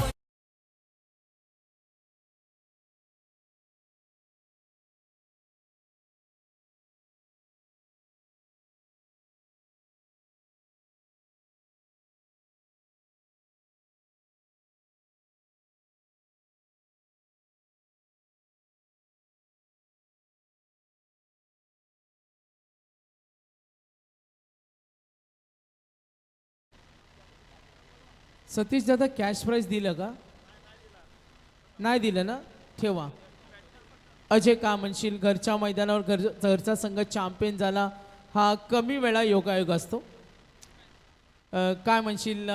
सतीश दादा कॅश प्राईज दिलं का? नाही दिलं ना, ठेवा. अजय का म्हणशील, घरच्या मैदानावर घरचा संघ चॅम्पियन झाला हा कमी वेळा योगायोग असतो. काय म्हणशील,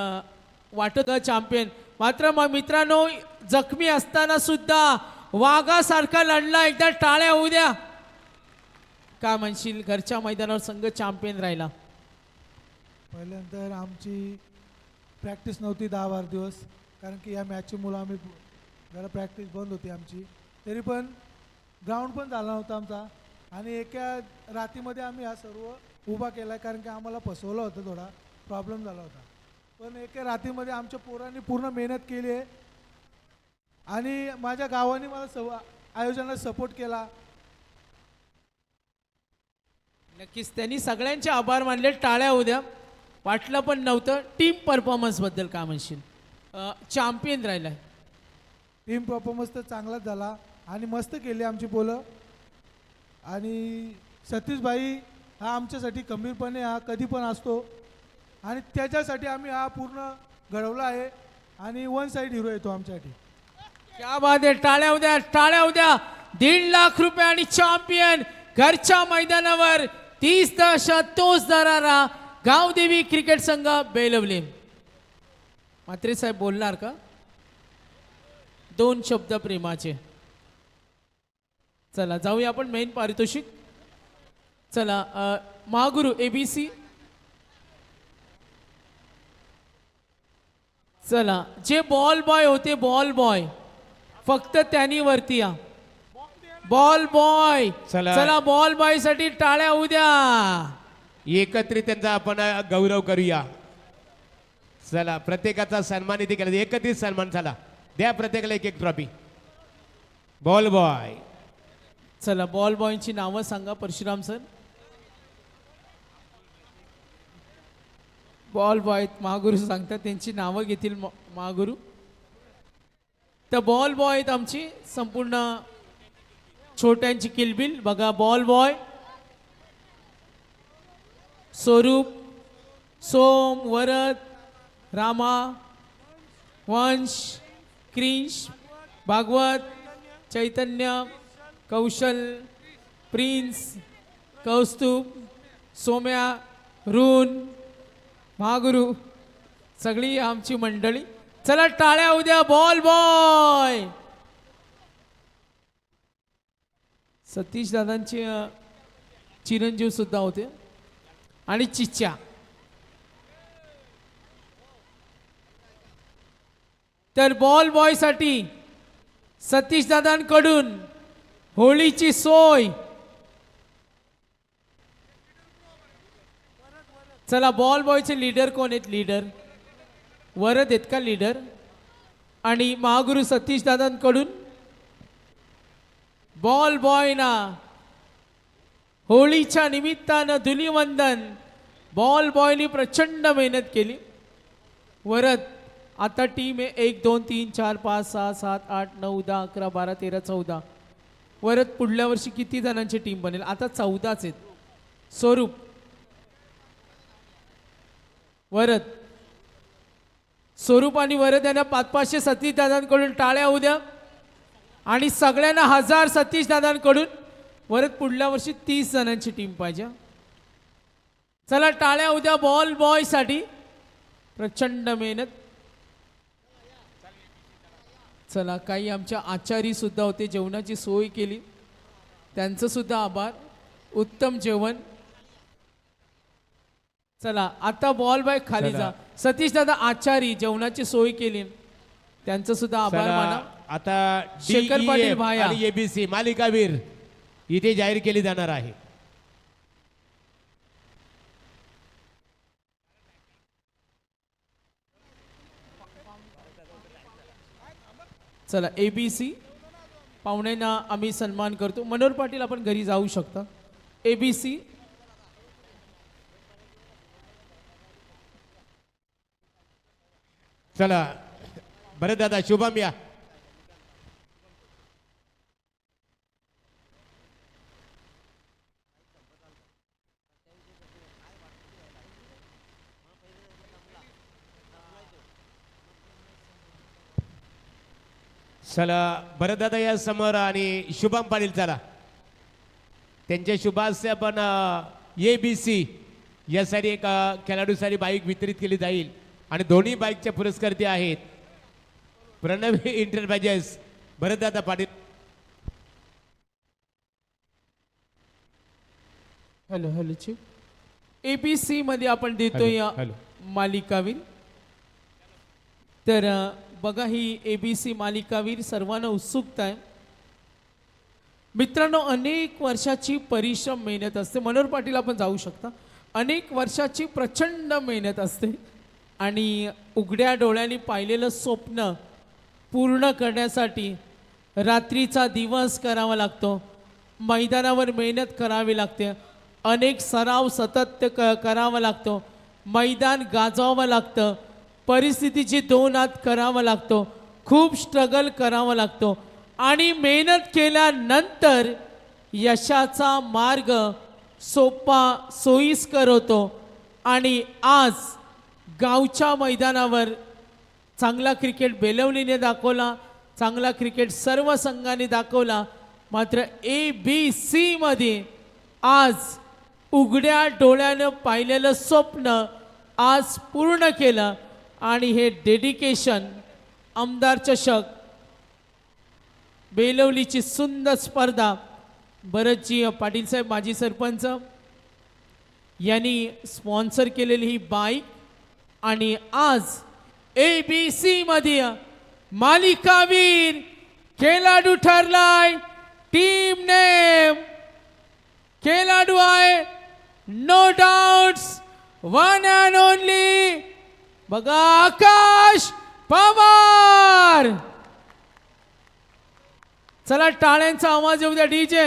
वाटत का चॅम्पियन? मात्र मग मित्रांनो, जखमी असताना सुद्धा वाघासारखा लढला. एकदा टाळ्या होऊ द्या. काय म्हणशील, घरच्या मैदानावर संघ चॅम्पियन राहिला. पहिल्यानंतर आमची प्रॅक्टिस नव्हती 10-12 दिवस, कारण की या मॅचची मुलं आम्ही जरा प्रॅक्टिस बंद होती आमची. तरी पण ग्राउंड पण झाला नव्हता आमचा आणि एका रातीमध्ये आम्ही हा सर्व उभा केला आहे, कारण की आम्हाला फसवलं होतं, थोडा प्रॉब्लेम झाला होता. पण एका रात्रीमध्ये आमच्या पोरांनी पूर्ण मेहनत केली आहे आणि माझ्या गावाने मला आयोजनाला सपोर्ट केला. नक्कीच त्यांनी सगळ्यांचे आभार मानले. टाळ्या होऊ द्या. वाटलं पण नव्हतं. टीम परफॉर्मन्सबद्दल काय म्हणशील? चॅम्पियन राहिलाय. टीम परफॉर्मन्स तर चांगलाच झाला आणि मस्त केली आमची पोलं. आणि सतीश भाई हा आमच्यासाठी खंबीरपणे हा कधी पण असतो आणि त्याच्यासाठी आम्ही हा पूर्ण घडवला आहे आणि वन साईड हिरो येतो आमच्यासाठी. क्या बात आहे. टाळ्या उद्या, टाळ्या उद्या. 1.5 लाख रुपये आणि चॅम्पियन घरच्या मैदानावर 30 दशक तोच दरारा गावदेवी क्रिकेट संघ बेलवले. म्हात्रे साहेब बोलणार का? 2 शब्द प्रेमाचे. चला जाऊया आपण मेन पारितोषिक. चला महागुरु ABC. चला जे बॉल बॉय होते, बॉल बॉय फक्त त्यांनी वरती या. बॉल बॉय, चला बॉल बॉय साठी टाळ्या होऊ द्या. एकत्रित त्यांचा आपण गौरव करूया. चला प्रत्येकाचा सन्मान इथे केला. एकत्रित सन्मान. चला द्या प्रत्येकाला एक एक ट्रॉफी. Ball boy. चला बॉल बॉयची नावं सांगा Parshuram sir. Ball boy Mahaguru सांगतात, त्यांची नावं घेतील महागुरु. तर बॉल बॉय आहेत आमची संपूर्ण छोट्यांची किलबिल. बघा बॉल बॉय, स्वरूप, सोम, वरद, रामा, वंश, क्रिंश, भागवत, चैतन्य, कौशल, प्रिन्स, कौस्तुभ, सोम्या, रून, महागुरु, सगळी आमची मंडळी. चला टाळ्या उद्या. Ball boy. सतीश दादांचे चिरंजीव सुद्धा होते आणि चिच्च्या. तर बॉल बॉय साठी सतीश दादांकडून होळीची सोय. चला बॉल बॉयचे लीडर कोण आहेत? लीडर वरद आहेत का लीडर? आणि महागुरु सतीश दादांकडून बॉल बॉय ना होळीच्या निमित्तानं धुलीवंदन. बॉल बॉयनी प्रचंड मेहनत केली. वरद आता टीम आहे 1 2 3 4 5 6 7 8 9 10 11 12 13 14. वरद पुढल्या वर्षी किती जणांची टीम बनेल? आता 14च आहेत. स्वरूप, वरद, स्वरूप आणि वरद यांना 500 सतीश दादांकडून टाळ्या होऊ द्या. आणि सगळ्यांना 1000 सतीश दादांकडून. वरद पुढल्या वर्षी 30 जणांची टीम पाहिजे. चला टाळ्या उद्या बॉल बॉय साठी. प्रचंड मेहनत. चला काही आमच्या आचारी सुद्धा होते, जेवणाची सोय केली, त्यांचं सुद्धा आभार. उत्तम जेवण. चला आता बॉल बॉय खाली जा. सतीश दादा आचारी जेवणाची सोय केली, त्यांचं सुद्धा आभार माना. आता शेखर पाटील भाया आणि ABC मालिकावीर इथे जाहीर केली जाणार आहे. चला ABC पाहुण्यांना आम्ही सन्मान करतो. मनोहर पाटील आपण घरी जाऊ शकता. ABC चला बरं दादा शुभम या. चला भरतदादा या समोर आणि शुभम पाटील चला त्यांच्या शुभास्य आपण ABC यासाठी एक खेळाडूसाठी बाईक वितरित केली जाईल आणि दोन्ही बाईकचे पुरस्कार ते आहेत Pranavi enterprises Bharatdada Patil. Hello hello chief. ABC मध्ये आपण देतोय हॅलो. मालिकावीर. तर बघा ही ABC मालिकावीर सर्वांना उत्सुकता आहे. मित्रांनो अनेक वर्षाची परिश्रम मेहनत असते. मनोहर पाटील आपण जाऊ शकता. अनेक वर्षाची प्रचंड मेहनत असते आणि उघड्या डोळ्यांनी पाहिलेलं स्वप्न पूर्ण करण्यासाठी रात्रीचा दिवस करावा लागतो. मैदानावर मेहनत करावी लागते. अनेक सराव सतत करावा लागतो. मैदान गाजवावं लागतं. परिस्थितीची दोन हात करावा लागतो. खूप स्ट्रगल करावा लागतो आणि मेहनत केल्यानंतर यशाचा मार्ग सोपा सोयीस्कर होतो. आणि आज गावच्या मैदानावर चांगला क्रिकेट बेलवलीने दाखवला. चांगला क्रिकेट सर्व संघाने दाखवला. मात्र ABC मध्ये आज उघड्या डोळ्यानं पाहिलेलं स्वप्न आज पूर्ण केलं आणि हे डेडिकेशन आमदार चषक बेलवलीची सुंदर स्पर्धा भरतजी पाटील साहेब माजी सरपंच यांनी स्पॉन्सर केलेली ही बाईक आणि आज ABC मध्ये मालिकावीर खेळाडू ठरलाय. टीम नेम खेळाडू आहे no doubts one and only बघा आकाश पवार. चला टाळ्यांचा आवाज येऊ द्या डीजे.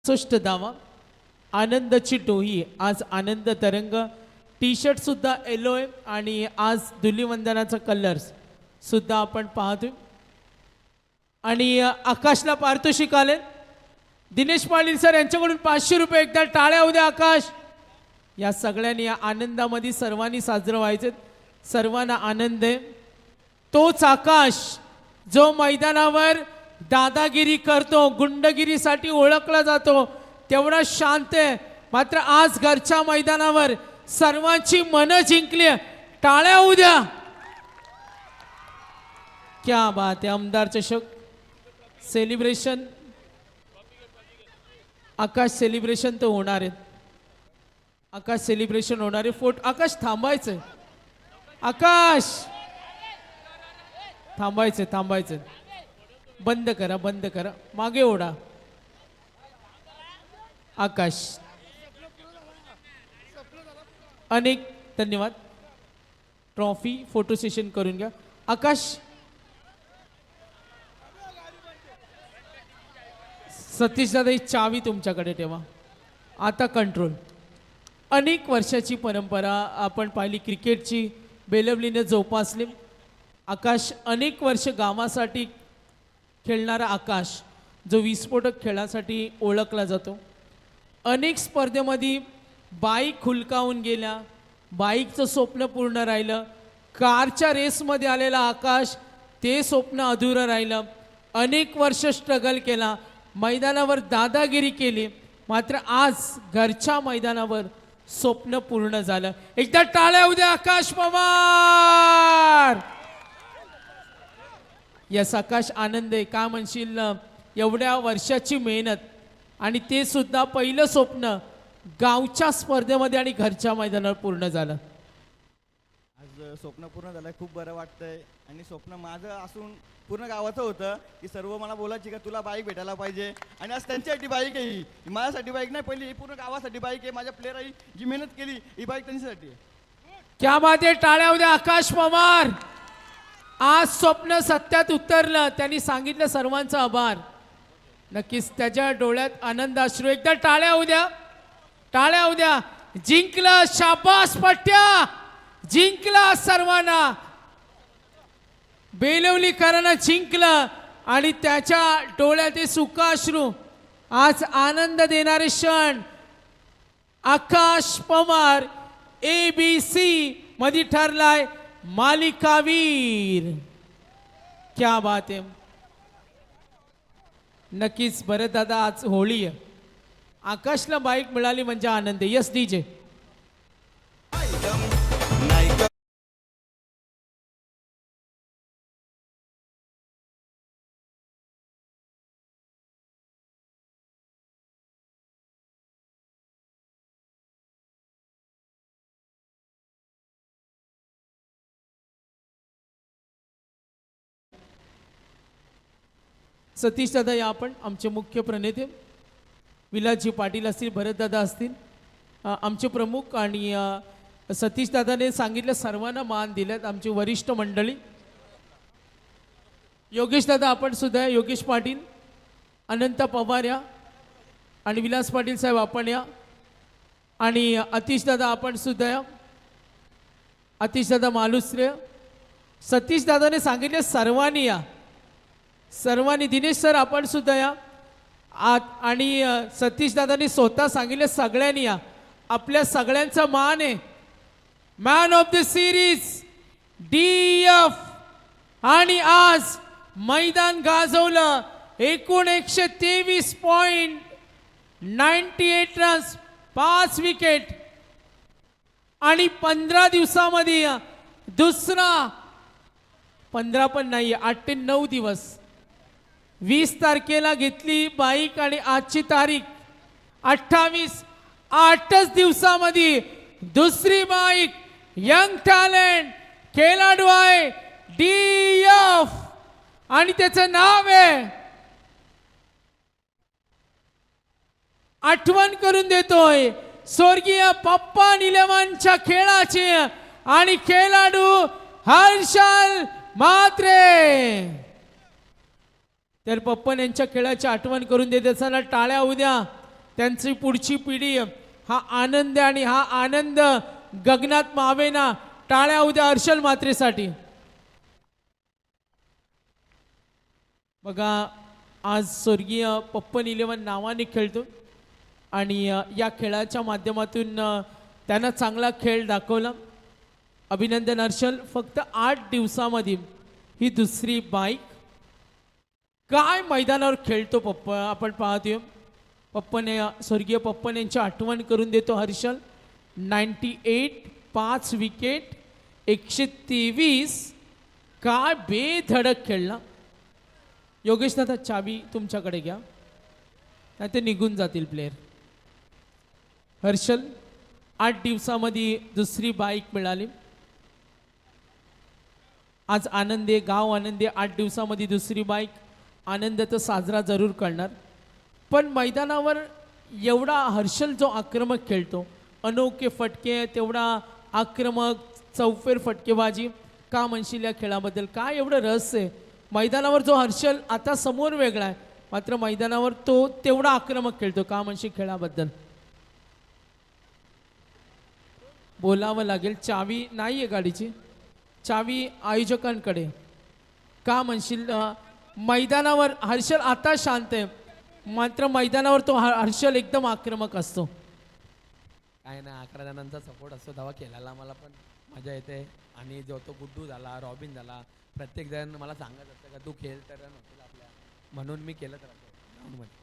सुष्ट दावा आनंदाची टोही. आज आनंद तरंग टी शर्ट सुद्धा येलो आहे आणि आज धुलीवंदनाचा कलर्स सुद्धा आपण पाहतोय. आणि आकाशला पारितोषिक आले. दिनेश पाटील सर यांच्याकडून 500 रुपये. एकदा टाळ्या उद्या आकाश. या सगळ्यांनी या आनंदामध्ये सर्वांनी साजरं व्हायचे. सर्वांना आनंद आहे. तोच आकाश जो मैदानावर दादागिरी करतो गुंडगिरीसाठी ओळखला जातो तेवढा शांत आहे. मात्र आज घरच्या मैदानावर सर्वांची मनं जिंकली. टाळ्या उद्या. क्या बात आहे. आमदार चषक सेलिब्रेशन आकाश सेलिब्रेशन तर होणार आहेत. आकाश सेलिब्रेशन होणार आहे. फोटो आकाश थांबायचंय. आकाश थांबायचंय थांबायचंय. बंद करा बंद करा. मागे ओढा. आकाश अनेक धन्यवाद. ट्रॉफी फोटो सेशन करून घ्या. आकाश सतीश दादा ही चावी तुमच्याकडे ठेवा. आता कंट्रोल. अनेक वर्षाची परंपरा आपण पाहिली क्रिकेटची बेलवलीने जोपासली. आकाश अनेक वर्ष गावासाठी खेळणारा आकाश जो विस्फोटक खेळासाठी ओळखला जातो. अनेक स्पर्धेमध्ये बाईक खुलकावून गेल्या. बाईकचं स्वप्न पूर्ण राहिलं. कारच्या रेसमध्ये आलेला आकाश ते स्वप्न अधुरं राहिलं. अनेक वर्ष स्ट्रगल केला. मैदानावर दादागिरी केली. मात्र आज घरच्या मैदानावर स्वप्न पूर्ण झालं. एकदा टाळ्या उद्या आकाश पवार. यस आकाश आनंद आहे. का म्हणशील एवढ्या वर्षाची मेहनत आणि ते सुद्धा पहिलं स्वप्न गावच्या स्पर्धेमध्ये आणि घरच्या मैदानावर पूर्ण झालं. आज आज स्वप्न पूर्ण झालं आहे, खूप बरं वाटतंय. आणि स्वप्न माझं असून पूर्ण गावाचं होतं की सर्व मला बोलायची का तुला बाईक भेटायला पाहिजे. आणि आज त्यांच्यासाठी बाईक आहे ही माझ्यासाठी बाईक नाही, पहिली ही पूर्ण गावासाठी बाईक आहे. माझ्या प्लेअरही जी मेहनत केली ही बाईक त्यांच्यासाठी आहे. क्या बात आहे, टाळ्या उद्या आकाश पवार. आज स्वप्न सत्यात उतरलं, त्यांनी सांगितलं सर्वांचा आभार. नक्कीच त्याच्या डोळ्यात आनंद अश्रू. एकदा टाळ्या उद्या, टाळ्या उद्या. जिंकलं, शाबास पट्ट्या, जिंकला सर्वांना. बेलवलीकरांना जिंकलं आणि त्याच्या डोळ्यातील सुखाश्रू. आज आनंद देणारे क्षण. आकाश पवार ABC मध्ये ठरलाय मालिकावीर. क्या बात आहे. नक्कीच बरं दादा, आज होळी आहे, आकाशला बाईक मिळाली म्हणजे आनंद आहे. Yes DJ. सतीश दादा या आपण आमचे मुख्य प्रणेते. विलासजी पाटील असतील, भरतदादा असतील, आमचे प्रमुख. आणि सतीश दादाने सांगितलं सर्वांना मान दिलेत आमची वरिष्ठ मंडळी. योगेश दादा आपण सुद्धा, योगेश पाटील, अनंत पवार या, आणि विलास पाटील साहेब आपण या, आणि अतिश दादा आपण सुद्धा या, अतिश दादा मालुसरे. सतीश दादाने सांगितले सर्वांनी या, सर्वांनी. दिनेश सर आपण सुद्धा या. आणि सतीश दादांनी स्वतः सांगितले सगळ्यांनी या. आपल्या सगळ्यांचा मान आहे. Man of the series DF. आणि आज मैदान गाजवलं. एकूण 123.98 रन्स, 5 विकेट. आणि 15 दिवसामध्ये दुसरा, 15 पण नाही, 8 ते 9 दिवस, 20 तारखेला घेतली बाईक आणि आजची तारीख 28. 8च दिवसामध्ये दुसरी बाईक. यंग टॅलेंट खेळाडू आहे DF आणि त्याचं नाव आहे, आठवण करून देतोय स्वर्गीय पप्पा निलमांच्या खेळाचे. आणि खेळाडू हर्षल म्हात्रे. तर पप्पन यांच्या खेळाची आठवण करून देत असताना टाळ्या उद्या. त्यांची पुढची पिढी हा आनंद, आणि हा आनंद गगनात मावेना. टाळ्या उद्या हर्षल म्हात्रेसाठी. बघा आज स्वर्गीय पप्पन 11 नावाने खेळतो आणि या खेळाच्या माध्यमातून त्यानं चांगला खेळ दाखवला. अभिनंदन हर्षल. फक्त 8 दिवसामध्ये ही दुसरी बाईक. काय मैदानावर खेळतो पप्पा, आपण पाहतोय. पप्पन, स्वर्गीय पप्पन यांची आठवण करून देतो हर्षल. 98, 5 विकेट, 123. काय बेधडक खेळला. योगेश दादा चावी तुमच्याकडे घ्या, नाही ते निघून जातील प्लेयर. हर्षल 8 दिवसामध्ये दुसरी बाईक मिळाली. आज आनंदी, गाव आनंदी. 8 दिवसामध्ये दुसरी बाईक. आनंद तर साजरा जरूर करणार. पण मैदानावर एवढा हर्षल जो आक्रमक खेळतो, अनोखे फटके, तेवढा आक्रमक चौफेर फटकेबाजी, का म्हणशील या खेळाबद्दल? काय एवढं रहस्य आहे मैदानावर? जो हर्षल आता समोर वेगळा आहे, मात्र मैदानावर तो तेवढा आक्रमक खेळतो. का म्हणशील खेळाबद्दल? बोलावं लागेल. चावी नाही आहे गाडीची, चावी आयोजकांकडे. का म्हणशील मैदानावर हर्षल आता शांत आहे, मात्र मैदानावर तो हर्षल एकदम आक्रमक असतो. काय ना, 11 जणांचा सपोर्ट असतो तेव्हा खेळायला मला पण मजा येते. आणि जो तो गुड्डू झाला, रॉबिन झाला, प्रत्येक जण मला सांगत असतं का तू खेळ तर नसेल आपल्या, म्हणून मी खेळत राहतो ग्राउंडमध्ये.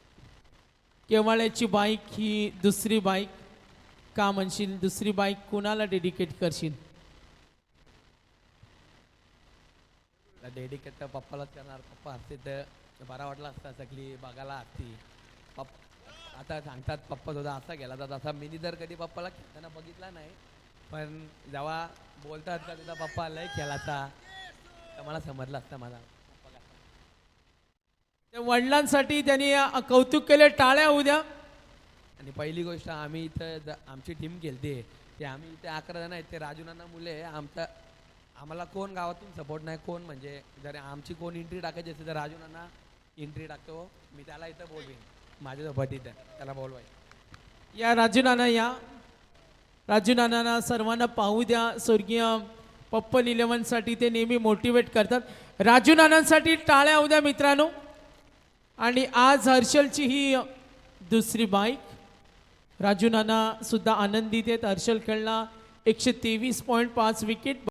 केवाळ्याची बाईक ही दुसरी बाईक. का म्हणशील दुसरी बाईक कुणाला डेडिकेट करशील? डेडिकेट तर पप्पालाच करणार. पप्पा असते तर बरा वाटला असता, सगळी बघायला असती. आता सांगतात पप्पा सुद्धा असा गेला तर असा. मी जर कधी पप्पाला खेळताना बघितला नाही, पण जेव्हा बोलतात का तुझा पप्पा लय खेळाचा, तर मला समजलं असतं माझा पप्पा कसा. त्या वडिलांसाठी त्यांनी कौतुक केले, टाळ्या उद्या. आणि पहिली गोष्ट आम्ही इथं आमची टीम खेळते ते आम्ही इथे 11 जण आहेत. ते राजू नाना मुले आम्हाला कोण गावातून सपोर्ट नाही, कोण म्हणजे जर आमची कोण एंट्री टाकायची असेल तर राजू नाना एंट्री टाकतो. मी त्याला इथं बोलवीन माझ्यासोबत इथं, त्याला बोलवाय. या राजू नाना या. राजू नाना सर्वांना पाहू द्या. स्वर्गीय पप्पल 11साठी ते नेहमी मोटिवेट करतात. राजू नानांसाठी टाळ्या उद्या मित्रांनो. आणि आज हर्षलची ही दुसरी बाईक. राजू नाना सुद्धा आनंदित आहेत. हर्षल खेळला 123.5 विकेट.